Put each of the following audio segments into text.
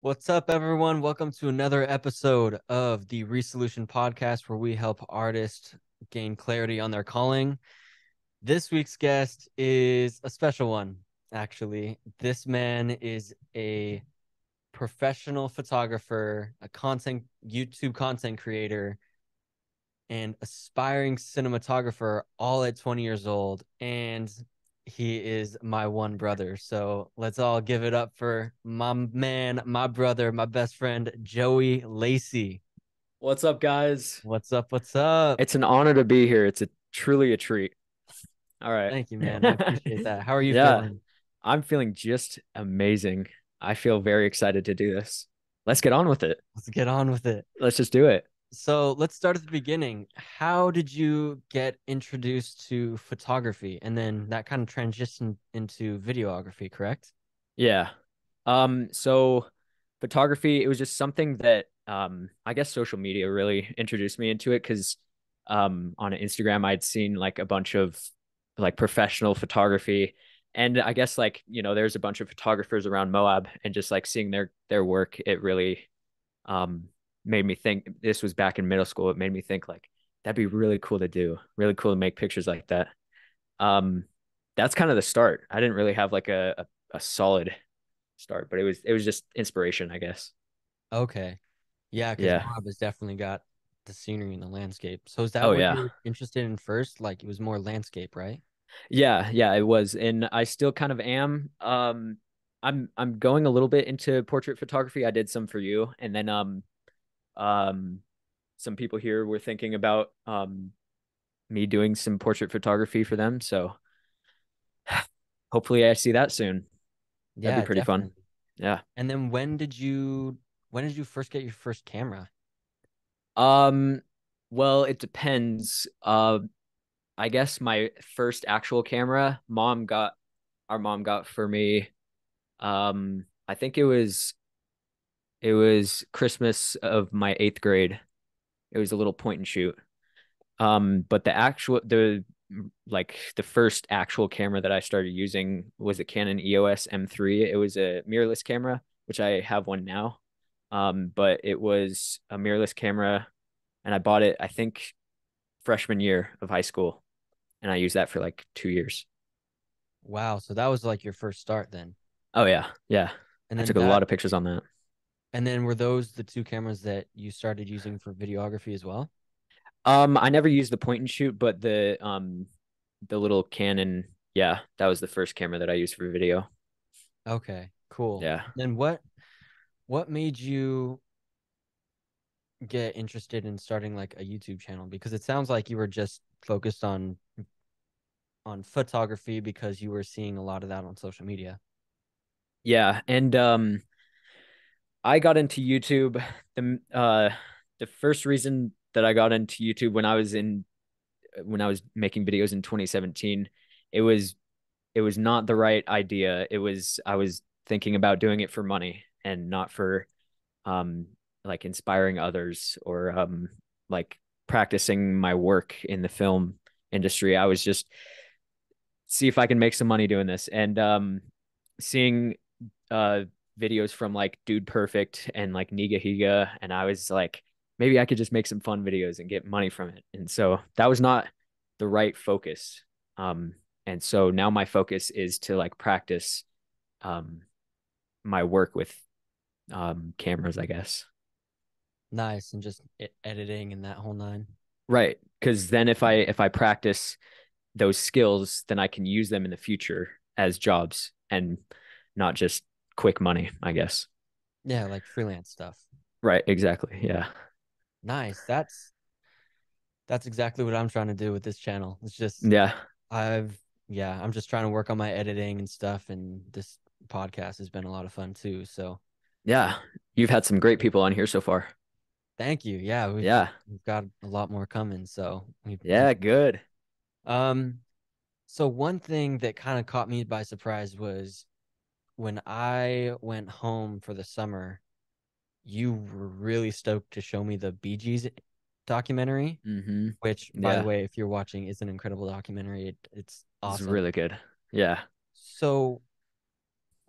What's up, everyone? Welcome to another episode of the Resolution Podcast, where we help artists gain clarity on their calling. This week's guest is a special one, actually. This man is a professional photographer, a YouTube content creator, and aspiring cinematographer, all at 20 years old. And he is my one brother. So let's all give it up for my man, my brother, my best friend, Joey Lacy. What's up, guys? What's up? What's up? It's an honor to be here. It's truly a treat. All right. Thank you, man. I appreciate that. How are you Yeah, feeling? I'm feeling just amazing. I feel very excited to do this. Let's get on with it. Let's get on with it. Let's just do it. So let's start at the beginning. How did you get introduced to photography? And then that kind of transitioned into videography, correct? Yeah. So photography, it was just something that I guess social media really introduced me into it because on Instagram I'd seen like a bunch of like professional photography. And I guess like, there's a bunch of photographers around Moab and just like seeing their work, it really um made me think. This was back in middle school. It made me think like that'd be really cool to do, really cool to make pictures like that. Um that's kind of the start. I didn't really have like a solid start, but it was just inspiration, I guess. Okay. Yeah, because Yeah. Moab has definitely got the scenery and the landscape. So is that Oh what you yeah. were interested in first? Like it was more landscape, right? Yeah, yeah, it was. And I still kind of am. I'm going a little bit into portrait photography. I did some for you, and then um some people here were thinking about me doing some portrait photography for them. So hopefully I see that soon. That'd be Yeah, pretty fun. definitely. Yeah. And then when did you first get your first camera? Um well, it depends. I guess my first actual camera, our mom got for me. I think it was Christmas of my eighth grade. It was a little point and shoot. But the first actual camera that I started using was a Canon EOS M3. It was a mirrorless camera, which I have one now. But it was a mirrorless camera, and I bought it, I think, freshman year of high school, and I used that for like 2 years. Wow, so that was like your first start then. Oh yeah, yeah. And I then took a lot of pictures on that. were those the two cameras that you started using for videography as well? I never used the point and shoot, but the little Canon, yeah, that was the first camera that I used for video. Okay, cool. Yeah. Then what made you get interested in starting like a YouTube channel? Because it sounds like you were just focused on photography because you were seeing a lot of that on social media. Yeah, and I got into YouTube. The first reason that I got into YouTube when I was making videos in 2017, it was it was not the right idea. I was thinking about doing it for money and not for um like inspiring others or like practicing my work in the film industry. I was just see if I can make some money doing this. And seeing uh videos from like Dude Perfect and like Niga Higa, and I was like, maybe I could just make some fun videos and get money from it. And so that was not the right focus. Um, and so now my focus is to like practice um my work with cameras, I guess. Nice, and just editing and that whole nine. Right. Because then if I practice those skills, then I can use them in the future as jobs and not just quick money, I guess. Yeah, like freelance stuff. Right, exactly. Yeah. Nice. That's exactly what I'm trying to do with this channel. It's just Yeah. I've yeah, I'm just trying to work on my editing and stuff, and this podcast has been a lot of fun too. So Yeah. You've had some great people on here so far. thank you. Yeah, Yeah. we've got a lot more coming. So we keep Yeah, good. um so one thing that kind of caught me by surprise was when I went home for the summer, you were really stoked to show me the BeeGees documentary, Mm-hmm. which, by the Yeah. way, if you're watching, is an incredible documentary. It's It's awesome. really good. Yeah. So,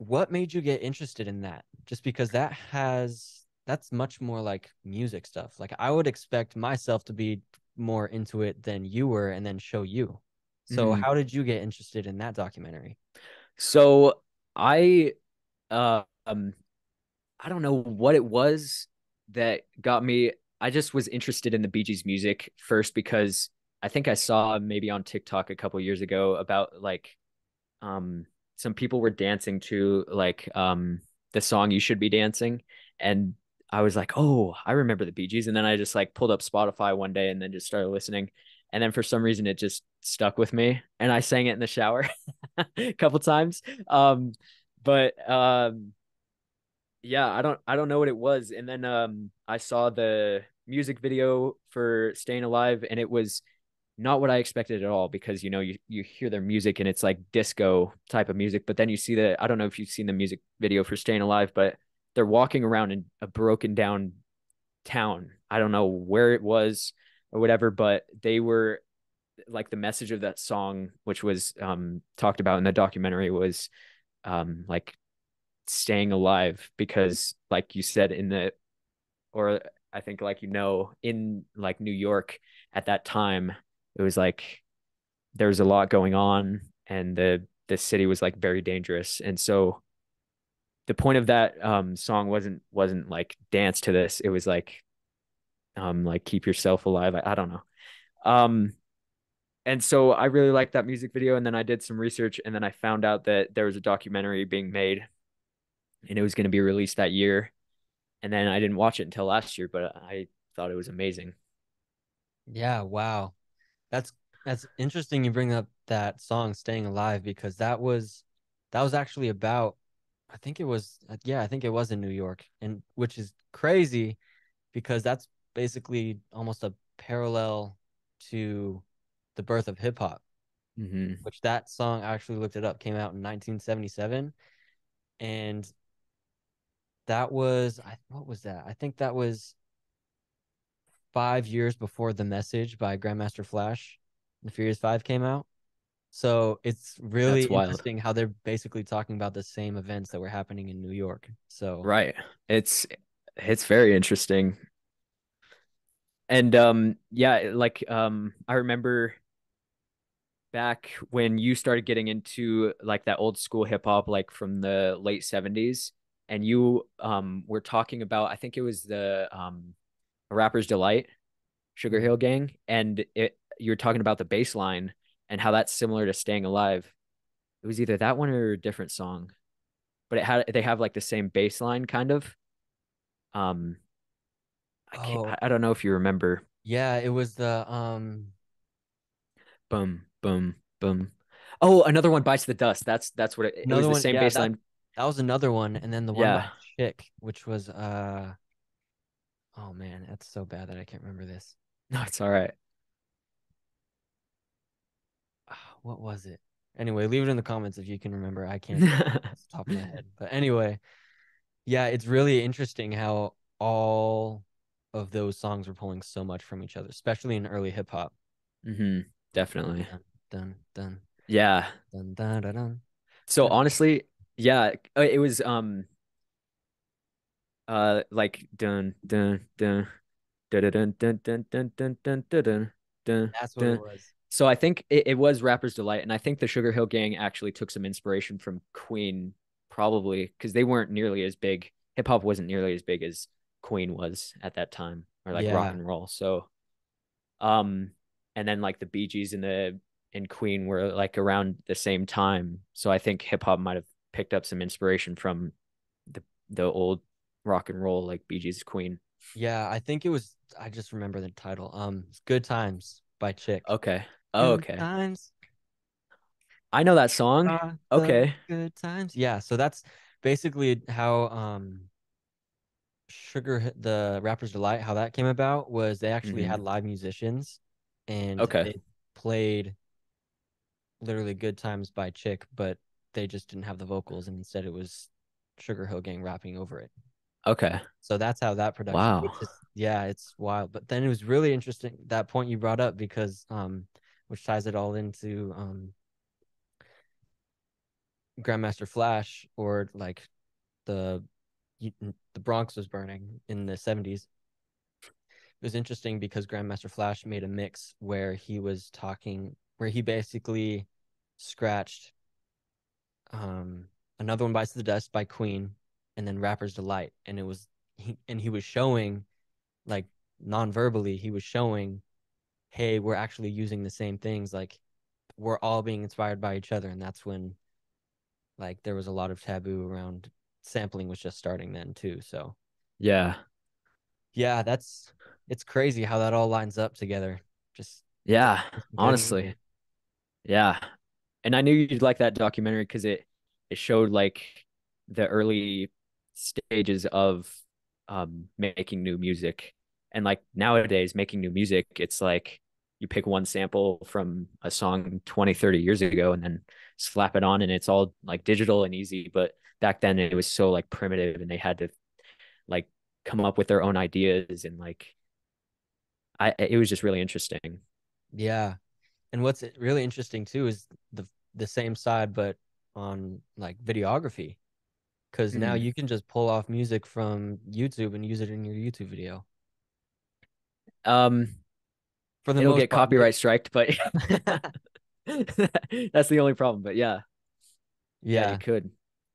what made you get interested in that? Just because that's much more like music stuff. Like I would expect myself to be more into it than you were and then show you. So Mhm. how did you get interested in that documentary? So I uh, um I don't know what it was that got me. I just was interested in the Bee Gees music first because I think I saw maybe on TikTok a couple years ago about like um some people were dancing to like the song You Should Be Dancing, and I was like, "Oh, I remember the Bee Gees." And then I just like pulled up Spotify one day and then just started listening. And then for some reason it just stuck with me and I sang it in the shower a couple times. But yeah, I don't know what it was. And then I saw the music video for Staying Alive, and it was not what I expected at all because you hear their music and it's like disco type of music, but then you see I don't know if you've seen the music video for Staying Alive, but they're walking around in a broken down town. I don't know where it was or whatever, but they were like the message of that song, which was talked about in the documentary, was like staying alive because like you said in the or I think like in like New York at that time it was like there was a lot going on and the city was like very dangerous, and so the point of that song wasn't like dance to this, it was like keep yourself alive. I don't know. um and so I really liked that music video, and then I did some research and then I found out that there was a documentary being made and it was going to be released that year. And then I didn't watch it until last year, but I thought it was amazing. Yeah, wow. That's that's interesting you bring up that song Staying Alive because that was actually about I think it was yeah, I think it was in New York and which is crazy because that's basically almost a parallel to the birth of hip hop, Hmm. which that song I actually looked it up came out in 1977 and what was that? I think that was 5 years before The Message by Grandmaster Flash, The Furious Five came out. So it's really That's wild. interesting how they're basically talking about the same events that were happening in New York. So Right. It's very interesting. And yeah, like I remember back when you started getting into like that old school hip hop like from the late 70s, and you were talking about, I think it was the Rapper's Delight, Sugar Hill Gang, and it you were talking about the bass line and how that's similar to Staying Alive. It was either that one or a different song, but they have like the same bass line kind of. Um, I can't, oh I don't know if you remember. yeah, it was the Boom, boom, boom. Oh, another one, Bites the Dust. That's what it was, another the one. same Yeah, bass that line. that was another one. And then the one by Yeah. Chick, which was oh man, that's so bad that I can't remember this. No, it's all right. What was it? Anyway, leave it in the comments if you can remember. I can't off the top of my head. But anyway, yeah, it's really interesting how all of those songs were pulling so much from each other, especially in early hip hop. Hmm. Definitely. Dun, dun, dun, Yeah. dun, dun, dun, dun, So dun. honestly, yeah, it was like dun dun dun dun dun dun dun dun dun dun dun dun That's what it dun. was. So I think it was Rapper's Delight, and I think the Sugar Hill Gang actually took some inspiration from Queen, probably because they weren't nearly as big. Hip hop wasn't nearly as big as Queen was at that time, or like rock Yeah. and roll. So um, and then like the Bee Gees and Queen were like around the same time. So I think hip hop might have picked up some inspiration from the old rock and roll like Bee Gees, Queen. Yeah, I think it was I just remember the title. It's Good Times by Chick. Okay. Oh, Good okay. times I know that song. are the Okay. good times. Yeah, so that's basically how the Rapper's Delight, how that came about was they actually Hmm. had live musicians and Okay. they played literally Good Times by Chick, but they just didn't have the vocals and instead it was Sugar Hill Gang rapping over it. Okay. So that's how that production, Wow. which is yeah, it's wild. But then it was really interesting that point you brought up because which ties it all into Grandmaster Flash or like the the Bronx was burning in the 70s. It was interesting because Grandmaster Flash made a mix where he basically scratched um, Another One Bites the Dust by Queen and then Rapper's Delight. And he was showing, like, non-verbally, he was showing, hey, we're actually using the same things. Like, we're all being inspired by each other. And that's when, like, there was a lot of taboo around sampling was just starting then too. So Yeah. yeah, it's crazy how that all lines up together. Just Yeah. good and Honestly. evil. Yeah. And I knew you'd like that documentary because it showed like the early stages of making new music. And like nowadays making new music, it's like you pick one sample from a song 20, 30 years ago and then slap it on and it's all like digital and easy. But back then it was so like primitive and they had to like come up with their own ideas and like it was just really interesting. Yeah. And what's really interesting too is the same side, but on like videography, because now Mhm. you can just pull off music from YouTube and use it in your YouTube video Um, for the it'll most get part. copyright striked, but that's the only problem. But yeah, yeah, you Yeah, could.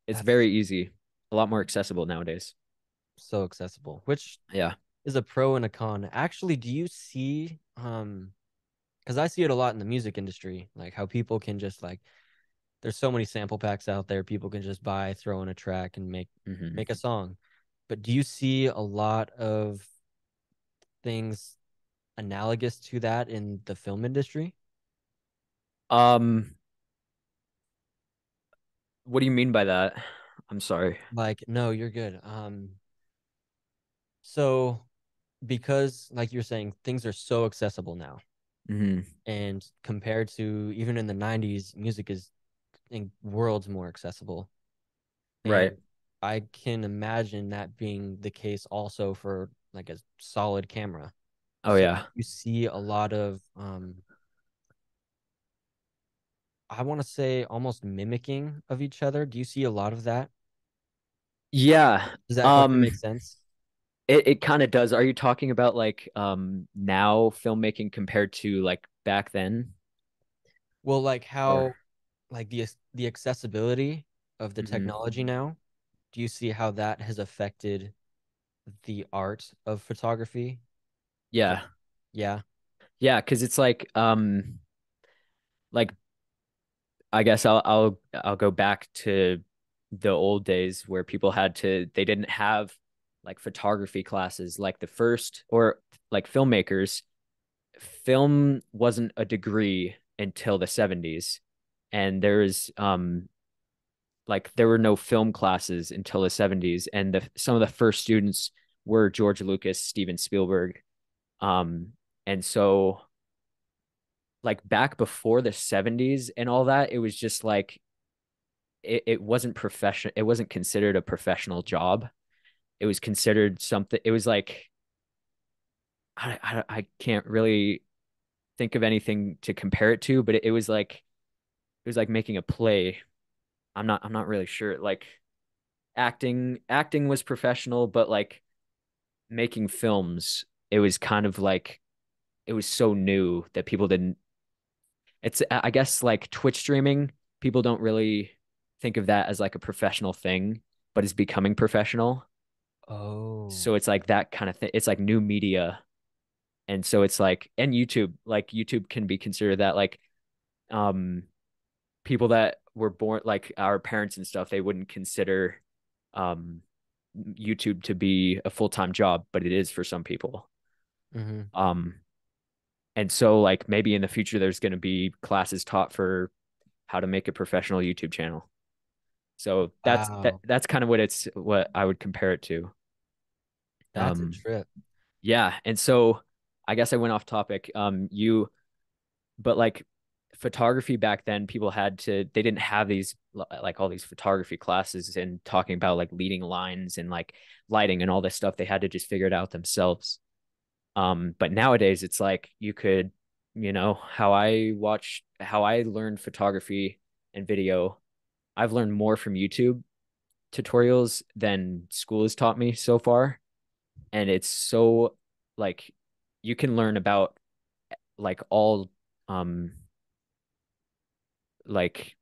It's that's very easy, a lot more accessible nowadays. so accessible, which Yeah. is a pro and a con. Actually, do you see because I see it a lot in the music industry, like how people can just like there's so many sample packs out there people can just buy, throw in a track and make a Hmm. song. But do you see a lot of things analogous to that in the film industry? Um, what do you mean by that? I'm sorry. Like, no, you're good. So because like you're saying, things are so accessible now, Hmm. and compared to even in the 90s, music is in worlds more accessible. Right. And I can imagine that being the case also for like a solid camera. Oh So yeah. you see a lot of I want to say almost mimicking of each other. Do you see a lot of that? Yeah. Does that question Um, make sense? it kind of does. Are you talking about like now filmmaking compared to like back then? Well, like Or how like the accessibility of the Mhm. technology now, do you see how that has affected the art of photography? Like, Yeah. yeah. Yeah, because it's like I guess I'll go back to the old days where people had to they didn't have like photography classes like the first or like filmmakers. Film wasn't a degree until the 70s. And there were no film classes until the 70s. And some of the first students were George Lucas, Steven Spielberg. Um, and so like back before the 70s and all that, it was just like it wasn't professional. It wasn't considered a professional job. It was considered something. It was like I can't really think of anything to compare it to, but it was like making a play. I'm not really sure. Like acting was professional, but like making films, it was kind of like it was so new that people didn't. It's I guess like Twitch streaming, people don't really think of that as like a professional thing, but it's becoming professional. Oh. So it's like that kind of thing. It's like new media. And so it's and YouTube can be considered that um people that were born like our parents and stuff, they wouldn't consider um YouTube to be a full-time job, but it is for some people. Hmm. Um and so like maybe in the future there's going to be classes taught for how to make a professional YouTube channel. So Wow. that's kind of what I would compare it to. That's a Um trip. yeah, and so I guess I went off topic. But like photography back then, people had to they didn't have these like all these photography classes and talking about like leading lines and like lighting and all this stuff. They had to just figure it out themselves. But nowadays it's like you could, how I learned photography and video. I've learned more from YouTube tutorials than school has taught me so far. And it's so like you can learn about like um like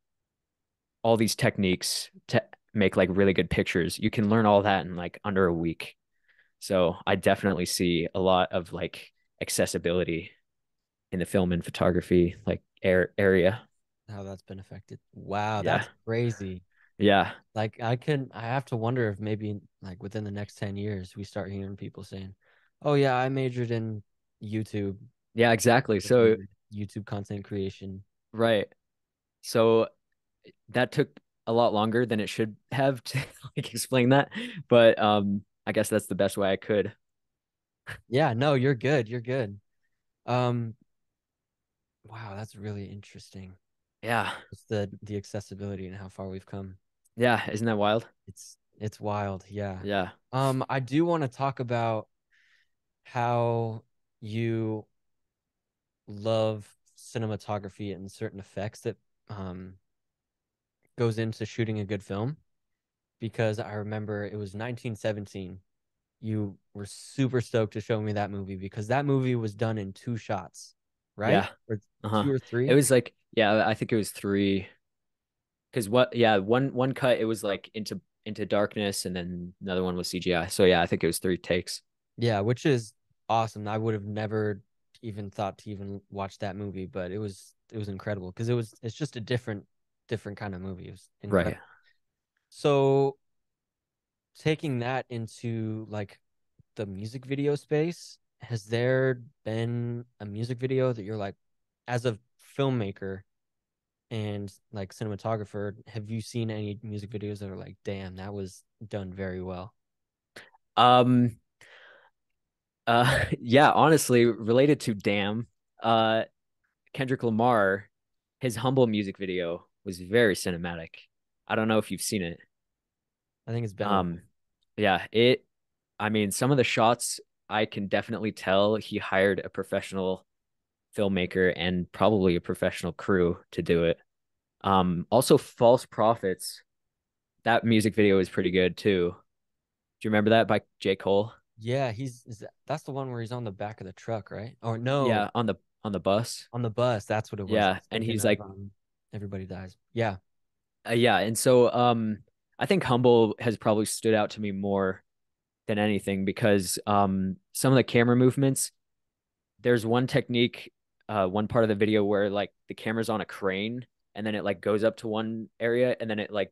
all these techniques to make like really good pictures. You can learn all that in like under a week. So I definitely see a lot of like accessibility in the film and photography like area. How that's been affected. Wow, Yeah. that's crazy. Yeah. Like I have to wonder if maybe like within the next 10 years we start hearing people saying, "Oh yeah, I majored in YouTube, Yeah, exactly. So photography, YouTube content creation." right. So that took a lot longer than it should have to like explain that. But I guess that's the best way I could. Yeah, no, you're good. You're good. Um, wow, that's really interesting. Yeah. Just the accessibility and how far we've come. Yeah. Isn't that wild? It's wild. Yeah. Yeah. I do want to talk about how you love cinematography and certain effects that um goes into shooting a good film because I remember it was 1917. You were super stoked to show me that movie because that movie was done in two shots, right? Yeah. Or Uh-huh. two or It three? was like, yeah, I think it was three. Because what, yeah, one cut it was like into darkness, and then another one was CGI. So yeah, I think it was three takes. Yeah, which is awesome. I would have never even thought to even watch that movie, but it was incredible because it's just a different kind of movie. It was Right. incredible. So taking that into like the music video space, has there been a music video that you're like, as a filmmaker and like cinematographer, have you seen any music videos that are like, damn, that was done very well? Um, yeah, honestly, related to Damn, uh, Kendrick Lamar, his Humble music video was very cinematic. I don't know if you've seen it. I think it's been a while. Um, yeah, I mean, some of the shots I can definitely tell he hired a professional filmmaker and probably a professional crew to do it. Also False Prophets, that music video is pretty good too. Do you remember that by J. Cole? Yeah, that's the one where he's on the back of the truck, right? Or no, Yeah, on the bus. on the bus. That's what it was. I Yeah, was and thinking he's of like, Everybody Dies. Yeah. yeah, and so I think Humble has probably stood out to me more than anything because some of the camera movements, there's one technique, one part of the video where like the camera's on a crane and then it like goes up to one area and then it like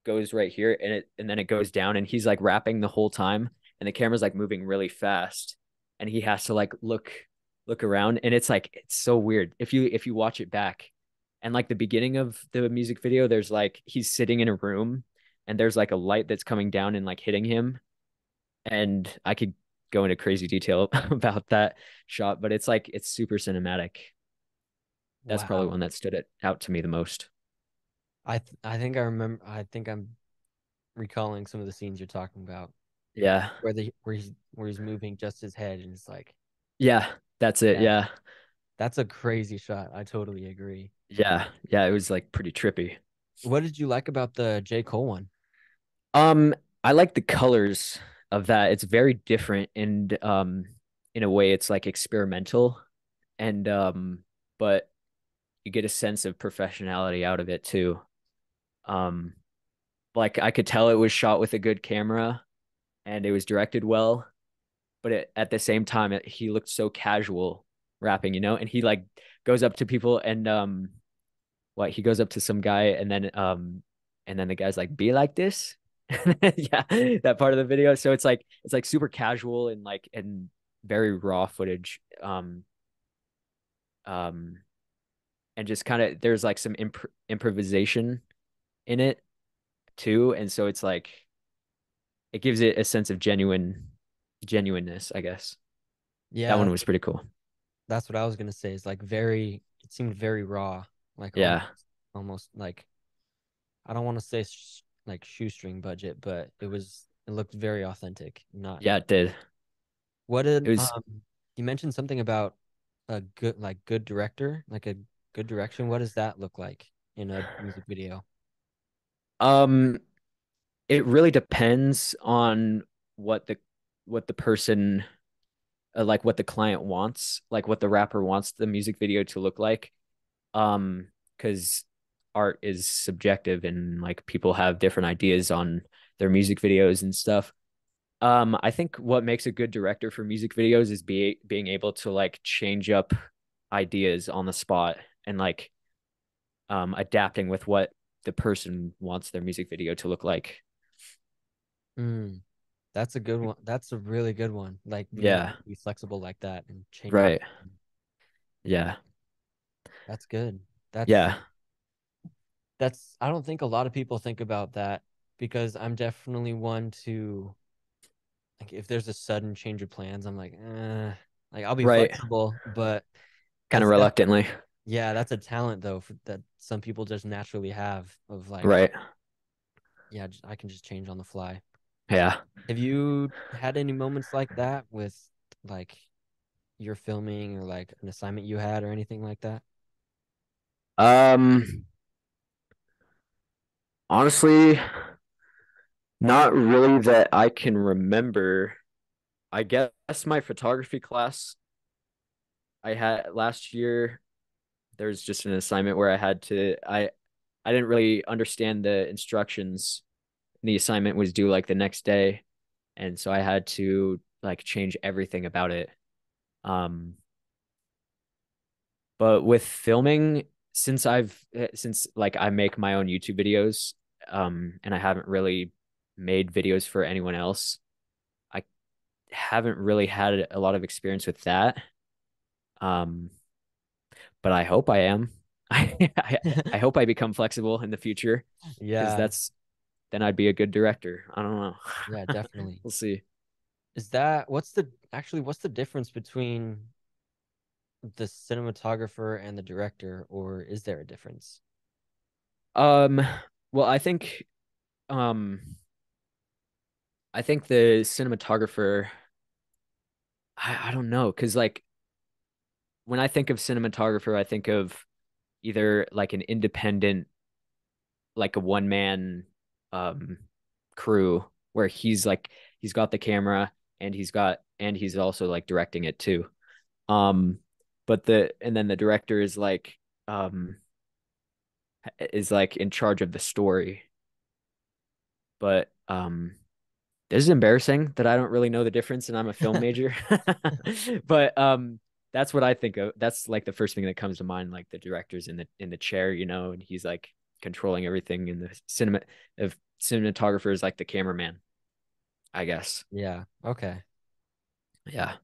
goes right here and then it goes down and he's like rapping the whole time and the camera's like moving really fast and he has to like look around and it's like it's so weird if you watch it back and like the beginning of the music video there's like he's sitting in a room and there's like a light that's coming down and like hitting him and I could go into crazy detail about that shot, but it's like it's super cinematic. That's probably Wow. one that stood it out to me the most. I think I remember. I think I'm recalling some of the scenes you're talking about Yeah. where he's moving just his head, and it's like, Yeah, that's it. yeah, Yeah. that's a crazy shot. I totally agree. Yeah. Yeah, it was like pretty trippy. What did you like about the J. Cole one? Um I like the colors of that. It's very different and in a way it's like experimental and but you get a sense of professionality out of it too. Um like I could tell it was shot with a good camera and it was directed well but at the same time, he looked so casual rapping, and he like goes up to people and what he goes up to some guy and then the guy's like, "Be like this." Yeah, that part of the video. So it's like super casual and very raw footage. Um, and just kind of there's like some improvisation in it too, and so it's like it gives it a sense of genuineness, I guess. That Yeah, one was pretty cool. that's what I was gonna say. It's like very. It seemed very raw, like Yeah. almost like I don't want to say like shoestring budget, but it looked very authentic. Not Yeah, it did. what did It was you mentioned something about a good director, like a good direction. What does that look like in a music video? Um, it really depends on what the what the person like what the client wants, like what the rapper wants the music video to look like. Because art is subjective and like people have different ideas on their music videos and stuff. I think what makes a good director for music videos is being able to like change up ideas on the spot and like adapting with what the person wants their music video to look like. Mm, that's a good one. That's a really good one. Like being able Yeah, to be flexible like that and change up. right. Yeah. That's good. That's Yeah. that's I don't think a lot of people think about that because I'm definitely one to like if there's a sudden change of plans, I'm like I'll be Right. flexible, but Kind of that's def reluctantly. yeah, that's a talent though that some people just naturally have of like Right. yeah, I can just change on the fly. Yeah. Have you had any moments like that with like your filming or like an assignment you had or anything like that? Um, honestly, not really that I can remember. I guess my photography class I had last year, there's just an assignment where I didn't really understand the instructions. The assignment was due like the next day, and so I had to like change everything about it. Um, but with filming, since like I make my own YouTube videos, and I haven't really made videos for anyone else, I haven't really had a lot of experience with that. Um, but I hope I am. I hope I become flexible in the future because Yeah, then I'd be a good director. I don't know. yeah, definitely. We'll see. Is that what's the difference between the cinematographer and the director, or is there a difference? Um, well, um I think the cinematographer, I don't know, because like when I think of cinematographer, I think of either like an independent, like a one man um crew where he's got the camera and he's also like directing it too. Um, but and then the director um is like in charge of the story. But this is embarrassing that I don't really know the difference and I'm a film major. But that's what I think of. That's like the first thing that comes to mind, like the director's in the chair, and he's like controlling everything and the cinematographer is like the cameraman, I guess. Yeah, okay. Yeah.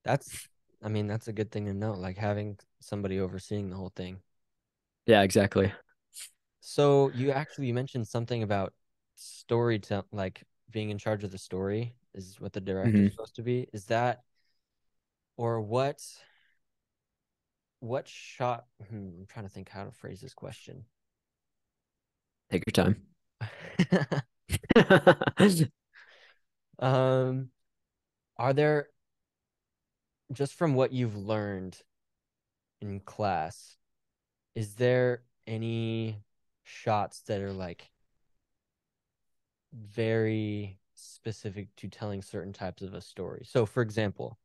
That's I mean, that's a good thing to know, like having somebody overseeing the whole thing. Yeah, exactly. So you mentioned something about storytelling, like being in charge of the story is what the director's Hmm. supposed to be. Is that or what shot? I'm trying to think how to phrase this question. Take your time. Um, are there just from what you've learned in class, is there any shots that are like very specific to telling certain types of a story? So, for example,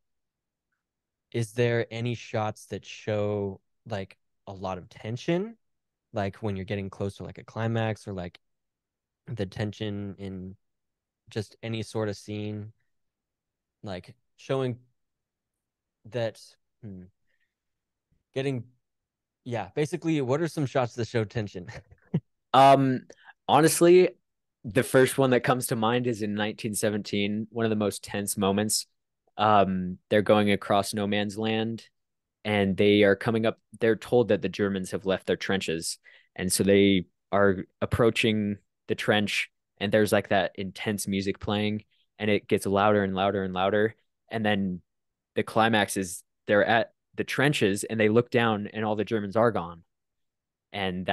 is there any shots that show like a lot of tension, like when you're getting close to like a climax or like the tension in just any sort of scene, like showing that hmm, getting yeah, basically what are some shots that show tension? Um, honestly, the first one that comes to mind is in 1917, one of the most tense moments. They're going across no man's land and they are coming up. They're told that the Germans have left their trenches. And so they are approaching the trench, and there's like that intense music playing, and it gets louder and louder and louder. And then the climax is they're at the trenches and they look down, and all the Germans are gone. And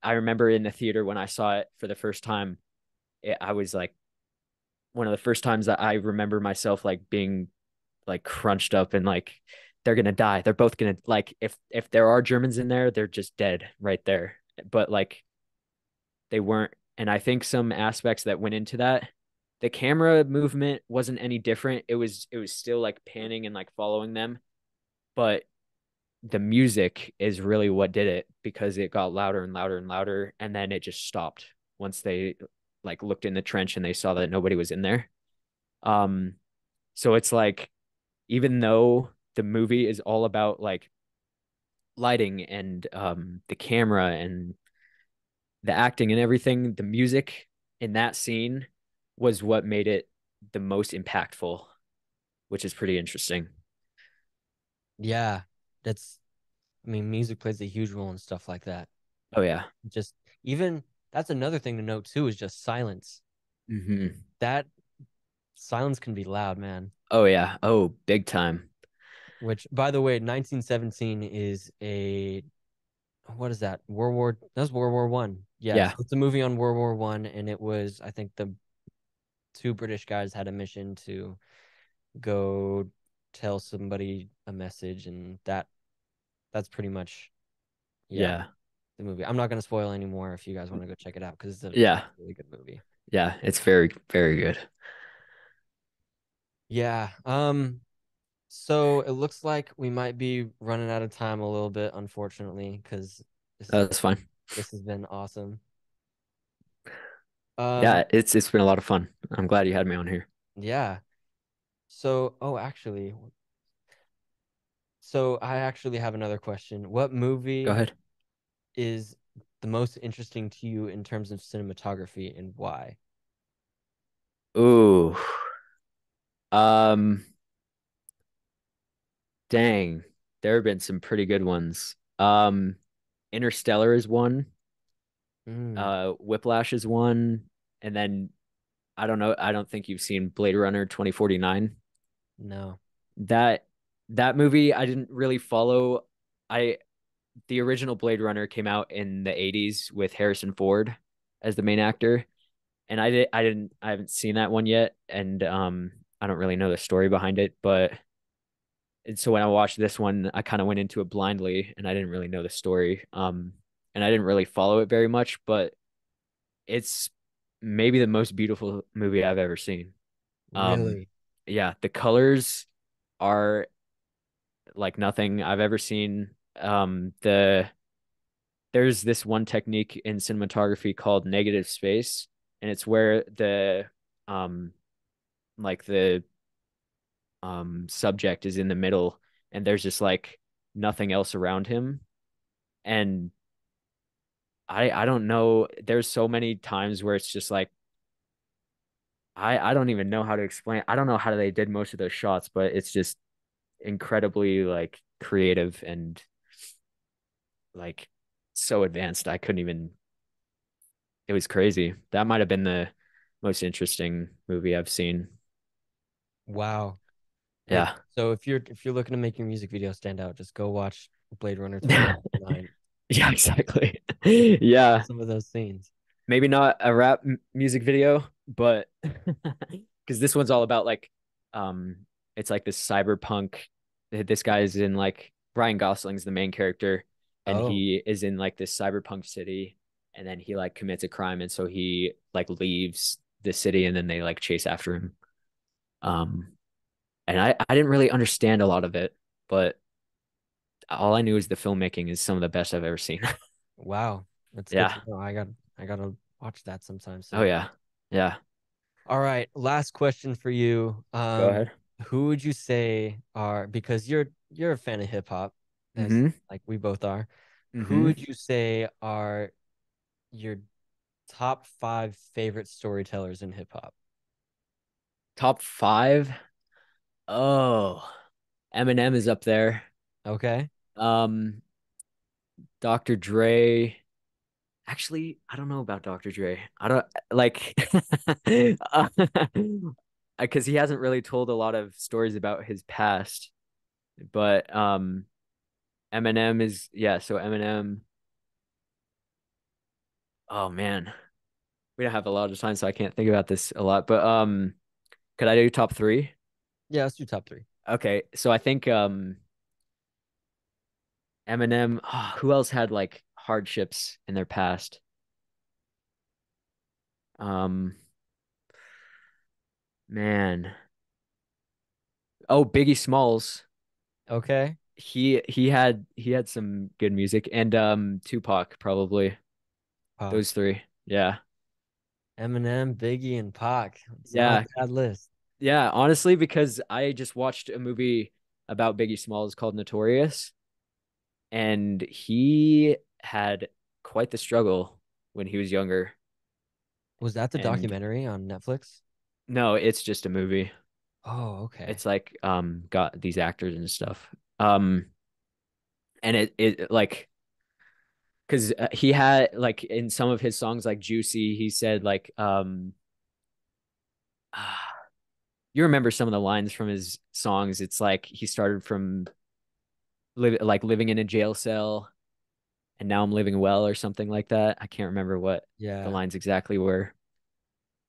I remember in the theater when I saw it for the first time, I was like, one of the first times that I remember myself like being like crunched up and like they're gonna die. They're both gonna like if there are Germans in there, they're just dead right there. But like they weren't. And I think some aspects that went into that, the camera movement wasn't any different. It was still like panning and like following them, but the music is really what did it because it got louder and louder and louder, and then it just stopped once they like looked in the trench and they saw that nobody was in there. Um, so it's like even though the movie is all about like lighting and the camera and the acting and everything, the music in that scene was what made it the most impactful, which is pretty interesting. Yeah, that's. I mean, music plays a huge role in stuff like that. Oh yeah. Just even that's another thing to note too is just silence. Mm-hmm. That silence can be loud, man. Oh yeah. Oh, big time. Which, by the way, 1917 is a what is that? That's World War I. Yes, Yeah. it's a movie on World War I, and it was I think the two British guys had a mission to go tell somebody a message, and that's pretty much yeah Yeah. the movie. I'm not gonna spoil anymore if you guys want to go check it out because it's a Yeah. really good movie. Yeah. It's very, very good. Yeah. So it looks like we might be running out of time a little bit, unfortunately, because this is That's fine. this has been awesome. Yeah, Um, it's been a lot of fun. I'm glad you had me on here. yeah. So I actually have another question. What Go movie ahead. is the most interesting to you in terms of cinematography and why? Ooh. Um, dang. There have been some pretty good ones. Interstellar is one. Mm, Whiplash is one. And then I don't know, I don't think you've seen Blade Runner 2049. no. That that movie I didn't really follow. I The original Blade Runner came out in the 80s with Harrison Ford as the main actor. And I haven't seen that one yet. And I don't really know the story behind it, but and so when I watched this one, I kind of went into it blindly and I didn't really know the story. And I didn't really follow it very much, but it's maybe the most beautiful movie I've ever seen. Um, Really? yeah, the colors are like nothing I've ever seen. There's this one technique in cinematography called negative space, and it's where um like the subject is in the middle and there's just like nothing else around him. And I don't know. There's so many times where it's just like I don't even know how to explain. I don't know how they did most of those shots, but it's just incredibly like creative and like so advanced. I couldn't even. It was crazy. That might have been the most interesting movie I've seen. Wow. Like, Yeah. so if you're looking to make your music video stand out, just go watch Blade Runner 2049. Yeah, exactly. Love Yeah. some of those scenes. Maybe not a rap music video, but because this one's all about like, um, it's like this cyberpunk. This guy is in like Ryan Gosling's the main character, and Oh, he is in like this cyberpunk city, and then he like commits a crime, and so he like leaves the city, and then they like chase after him. Um, and I didn't really understand a lot of it, but all I knew is the filmmaking is some of the best I've ever seen. wow. That's good Yeah. to know. I gotta watch that sometime Oh soon. yeah. Yeah. All right, last question for you. Go ahead. Who would you say are because you're a fan of hip hop, as Mm-hmm. like we both are. Who Mm-hmm. would you say are your top five favorite storytellers in hip hop? Top five. Oh, Eminem is up there. Okay. Um, Dr. Dre. Actually, I don't know about Dr. Dre. I don't like because he hasn't really told a lot of stories about his past. But Eminem is yeah. So Eminem. Oh man, we don't have a lot of time, so I can't think about this a lot. But could I do top three? Yeah, let's do top three. Okay, so I think Eminem. Who else had like hardships in their past? Um, man. Oh, Biggie Smalls. Okay. He had some good music, and Tupac probably. Pac. Those three. Yeah. Eminem, Biggie, and Pac. It's not a Yeah. bad list. Yeah, honestly, because I just watched a movie about Biggie Smalls called Notorious, and he had quite the struggle when he was younger. Was that the And documentary on Netflix? no, it's just a movie. Oh, okay. It's like got these actors and stuff. Um and it like because he had like in some of his songs like Juicy, he said like you remember some of the lines from his songs. It's like he started from living in a jail cell and now I'm living well or something like that. I can't remember what the Yeah. lines exactly were.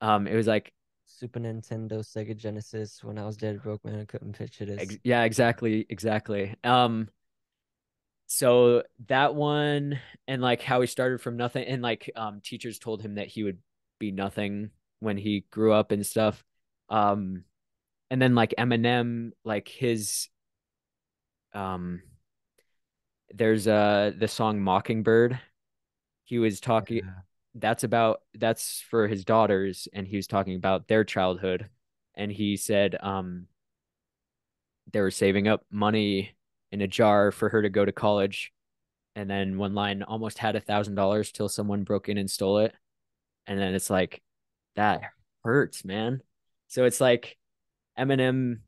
It was like Super Nintendo, Sega Genesis. When I was dead broke, man, I couldn't picture this. yeah, exactly, exactly. So that one and like how he started from nothing and like teachers told him that he would be nothing when he grew up and stuff. Um and then like Eminem, like his um there's the song Mockingbird. He was talking Yeah. that's for his daughters and he was talking about their childhood and he said they were saving up money in a jar for her to go to college and then one line almost had $1,000 till someone broke in and stole it and then it's like that hurts, man. So it's like Eminem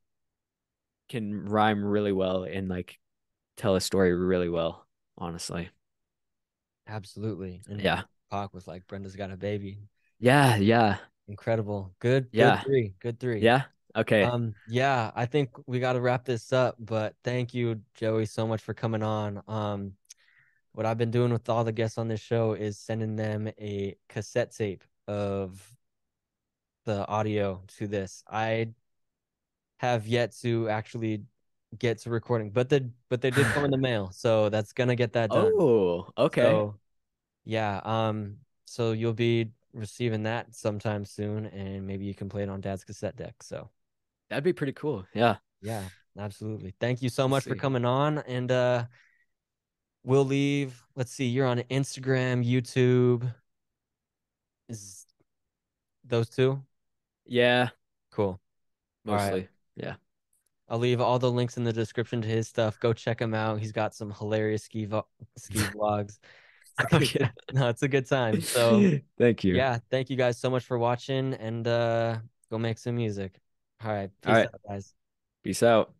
can rhyme really well and like tell a story really well, honestly. Absolutely. And Yeah. Pac was like, Brenda's got a baby. Yeah, yeah. Incredible. Good Yeah. three. Good three. Yeah. Okay. Yeah, I think we got to wrap this up, but thank you, Joey, so much for coming on. What I've been doing with all the guests on this show is sending them a cassette tape of the audio to this. I have yet to actually get to recording, but they did come in the mail, so that's gonna get that done. Oh, okay. So yeah, so you'll be receiving that sometime soon, and maybe you can play it on Dad's cassette deck. So That'd be pretty cool. Yeah. yeah, absolutely. Thank you so We'll much for see. coming on, and we'll leave. Let's see, you're on Instagram, YouTube. Is those two? Yeah, Cool. All right. mostly. Yeah. I'll leave all the links in the description to his stuff. Go check him out. He's got some hilarious ski vlogs. It's a Oh good yeah. no, it's a good time. So Thank you. yeah, thank you guys so much for watching and go make some music. All right, All peace right. out, guys. Peace out.